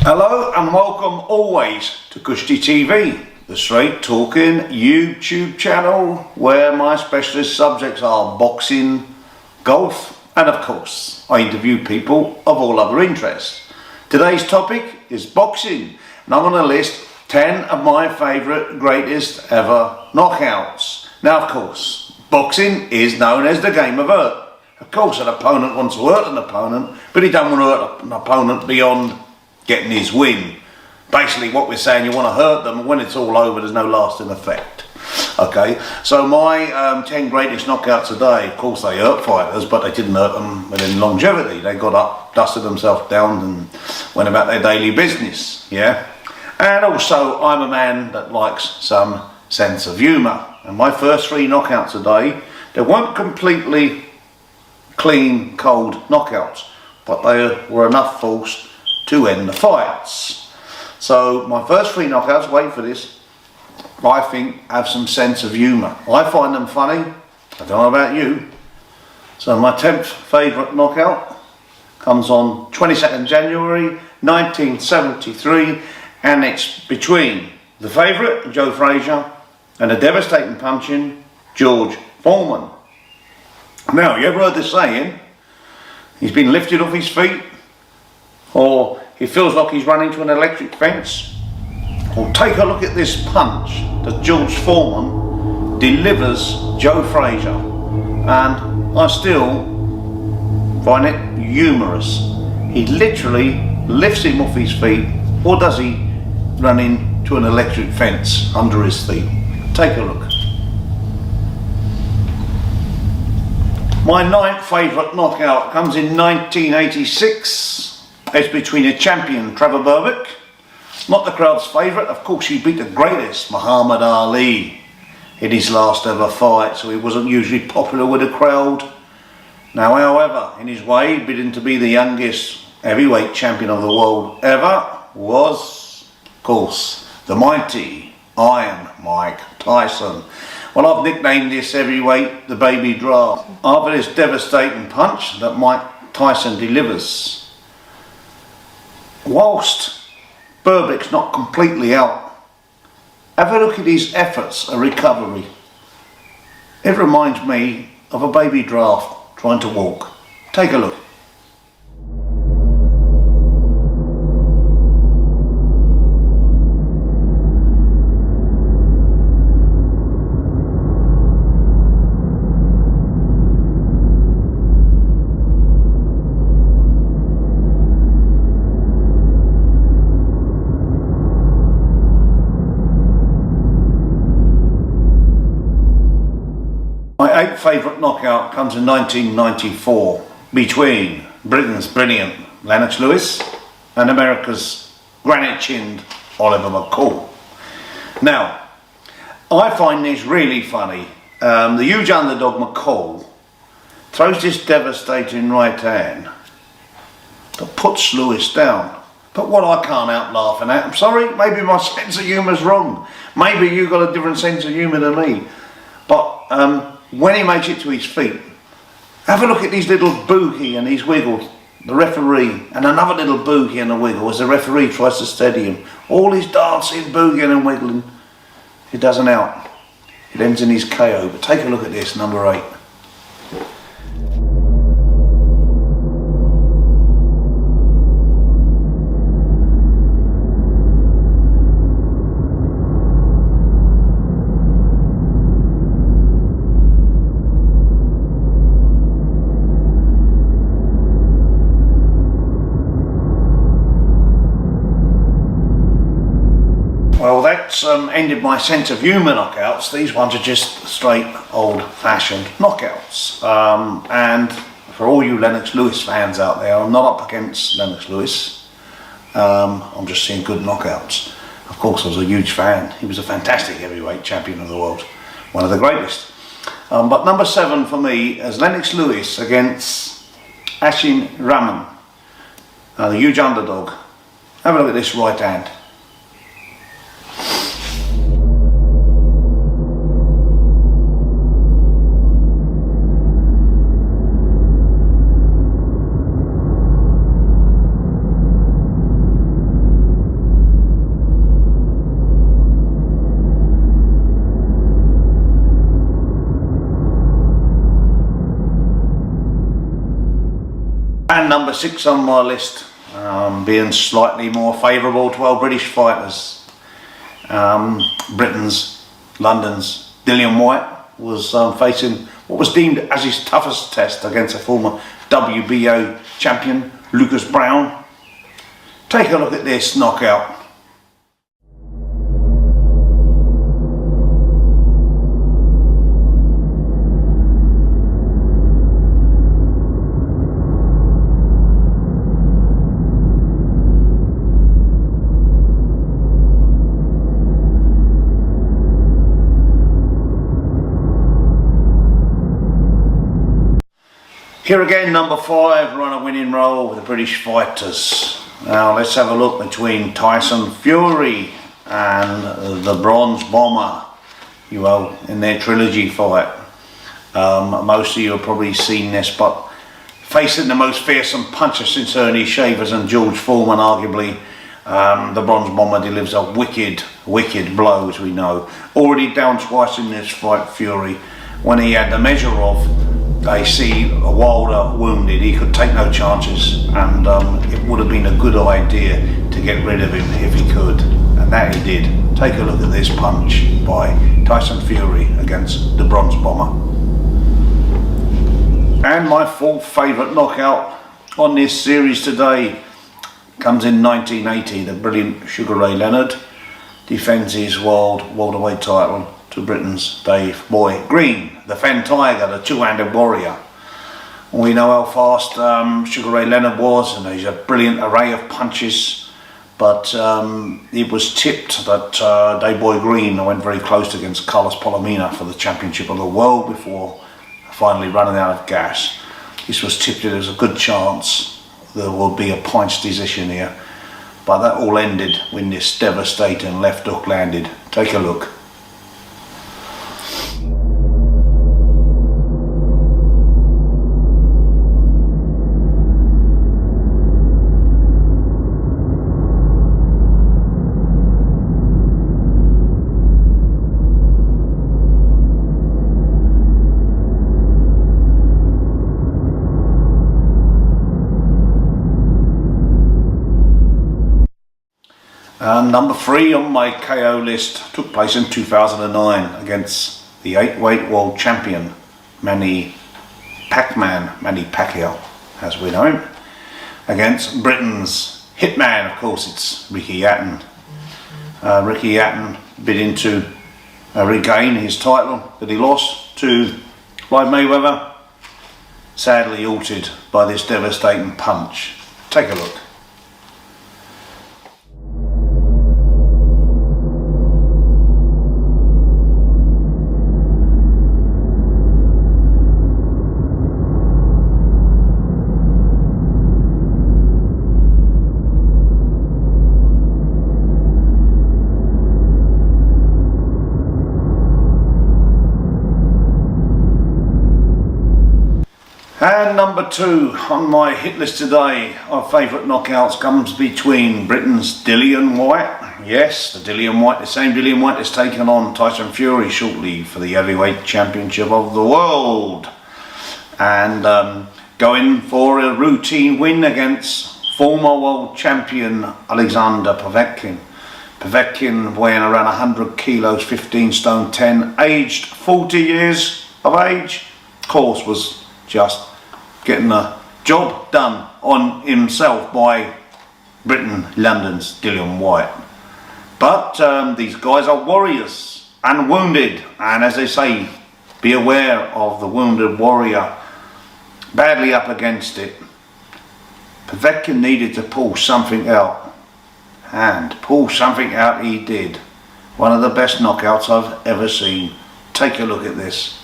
Hello and welcome always to Kushti TV, the straight talking YouTube channel where my specialist subjects are boxing, golf and of course I interview people of all other interests. Today's topic is boxing and I'm going to list 10 of my favourite greatest ever knockouts. Now of course, boxing is known as the game of hurt. Of course an opponent wants to hurt an opponent, but he don't want to hurt an opponent beyond getting his win. Basically what we're saying, you want to hurt them and when it's all over there's no lasting effect. Okay, so my 10 greatest knockouts today, of course they hurt fighters, but they didn't hurt them within longevity. They got up, dusted themselves down and went about their daily business, yeah. And also I'm a man that likes some sense of humour. And my first 3 knockouts today, they weren't completely clean, cold knockouts, but they were enough force to end the fights. So my first 3 knockouts, wait for this, I think have some sense of humour. I find them funny, I don't know about you. So my 10th favourite knockout comes on 22nd January 1973 and it's between the favourite, Joe Frazier, and the devastating punching, George Foreman. Now, you ever heard the saying, he's been lifted off his feet, or he feels like he's running to an electric fence? Well, take a look at this punch that George Foreman delivers Joe Frazier, and I still find it humorous. He literally lifts him off his feet, or does he run into an electric fence under his feet? Take a look. My 9th favourite knockout comes in 1986. It's between a champion, Trevor, not the crowd's favourite. Of course, he beat the greatest, Muhammad Ali, in his last ever fight, so he wasn't usually popular with the crowd. Now, however, in his way, bidding to be the youngest heavyweight champion of the world ever was, of course, the mighty Iron Mike Tyson. Well, I've nicknamed this heavyweight the baby draft after this devastating punch that Mike Tyson delivers. Whilst Berbick's not completely out, have a look at his efforts at recovery. It reminds me of a baby giraffe trying to walk. Take a look. My 8th favourite knockout comes in 1994 between Britain's brilliant Leonard and America's granite-chinned Oliver McCall. Now, I find this really funny. The huge underdog McCall throws this devastating right hand that puts Lewis down. But what I can't help laughing at, I'm sorry, maybe my sense of humour's wrong. Maybe you've got a different sense of humour than me. But when he makes it to his feet, have a look at these little boogie and these wiggles, the referee, and another little boogie and a wiggle as the referee tries to steady him. All his dancing, boogieing and wiggling, it doesn't out. It ends in his KO. But take a look at this, number 8. Well, that's ended my sense of humour knockouts. These ones are just straight old-fashioned knockouts. And for all you Lennox Lewis fans out there, I'm not up against Lennox Lewis. I'm just seeing good knockouts. Of course, I was a huge fan. He was a fantastic heavyweight champion of the world, one of the greatest. But number 7 for me is Lennox Lewis against Aton Raman, the huge underdog. Have a look at this right hand. number 6 on my list, being slightly more favourable to our British fighters. Britain's, London's Dillian Whyte was facing what was deemed as his toughest test against a former WBO champion, Lucas Brown. Take a look at this knockout. Here again, number 5, run a winning roll with the British fighters. Now let's have a look between Tyson Fury and the Bronze Bomber, in their trilogy fight. Most of you have probably seen this, but facing the most fearsome puncher since Ernie Shavers and George Foreman, arguably, the Bronze Bomber delivers a wicked blow, as we know. Already down twice in this fight, Fury, when he had the measure of, they see a Wilder wounded, he could take no chances, and it would have been a good idea to get rid of him if he could, and that he did. Take a look at this punch by Tyson Fury against the Bronze Bomber. And my 4th favourite knockout on this series today comes in 1980. The brilliant Sugar Ray Leonard defends his welterweight title to Britain's Dave Boy Green, the Fen Tiger, the two-handed warrior. We know how fast Sugar Ray Leonard was, and he's a brilliant array of punches, but it was tipped that Dave Boy Green went very close against Carlos Palomino for the championship of the world before finally running out of gas. This was tipped, there was a good chance there would be a points decision here, but that all ended when this devastating left hook landed. Take a look. And number 3 on my KO list took place in 2009 against the 8-weight world champion, Manny Pacquiao, as we know him, against Britain's hitman, of course, it's Ricky Aton. Ricky Aton bidding to regain his title that he lost to Floyd Mayweather, sadly altered by this devastating punch. Take a look. And number 2 on my hit list today of favourite knockouts comes between Britain's Dillian Whyte. Yes, the Dillian Whyte, the same Dillian Whyte is taking on Tyson Fury shortly for the heavyweight championship of the world. And going for a routine win against former world champion Alexander Povetkin. Povetkin weighing around 100 kilos, 15 stone 10, aged 40 years of age. Of course, was just getting a job done on himself by Britain, London's Dillian Whyte. But these guys are warriors and wounded, and as they say, be aware of the wounded warrior. Badly up against it. Povetkin needed to pull something out, and pull something out he did. One of the best knockouts I've ever seen. Take a look at this.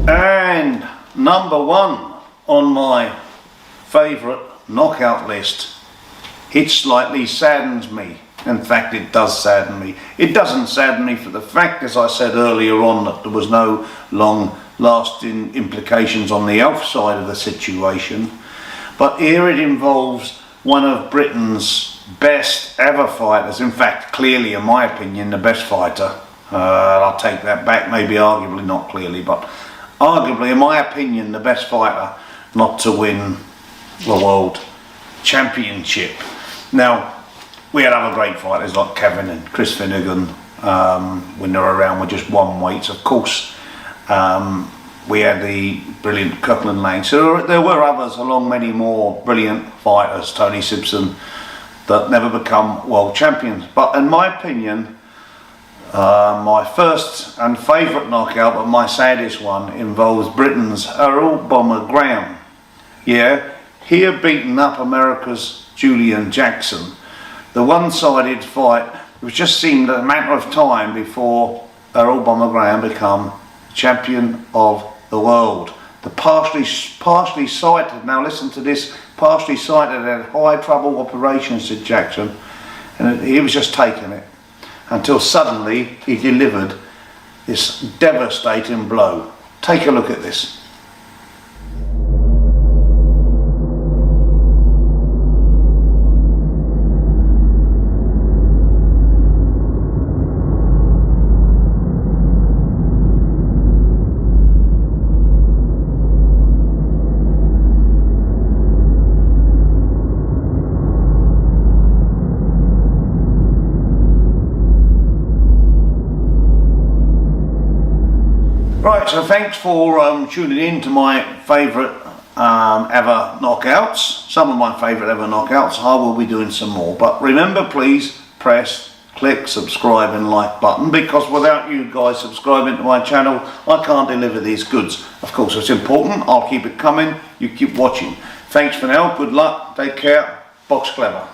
And number 1 on my favourite knockout list it slightly saddens me. In fact, it does sadden me. It doesn't sadden me for the fact, as I said earlier on, that there was no long-lasting implications on the health side of the situation. But here it involves one of Britain's best ever fighters. In fact, clearly, in my opinion, the best fighter. I'll take that back, maybe arguably, not clearly, but arguably, in my opinion, the best fighter not to win the World Championship. Now, we had other great fighters like Kevin and Chris Finnegan when they were around with just one weight. Of course, we had the brilliant Knuckle and Lang. So there were others, along many more brilliant fighters, Tony Simpson, that never become world champions. But in my opinion, my first and favourite knockout, but my saddest one, involves Britain's Earl Bomber Graham. Yeah, he had beaten up America's Julian Jackson. The one-sided fight, it just seemed a matter of time before Earl Bomber Graham become champion of the world. The partially sighted, now listen to this, partially sighted had high trouble operations, said Jackson, and he was just taking it until suddenly he delivered this devastating blow. Take a look at this. Right, so thanks for tuning in to my favourite ever knockouts. Some of my favourite ever knockouts. I will be doing some more. But remember, please press, click, subscribe and like button, because without you guys subscribing to my channel, I can't deliver these goods. Of course, it's important. I'll keep it coming. You keep watching. Thanks for now. Good luck. Take care. Box clever.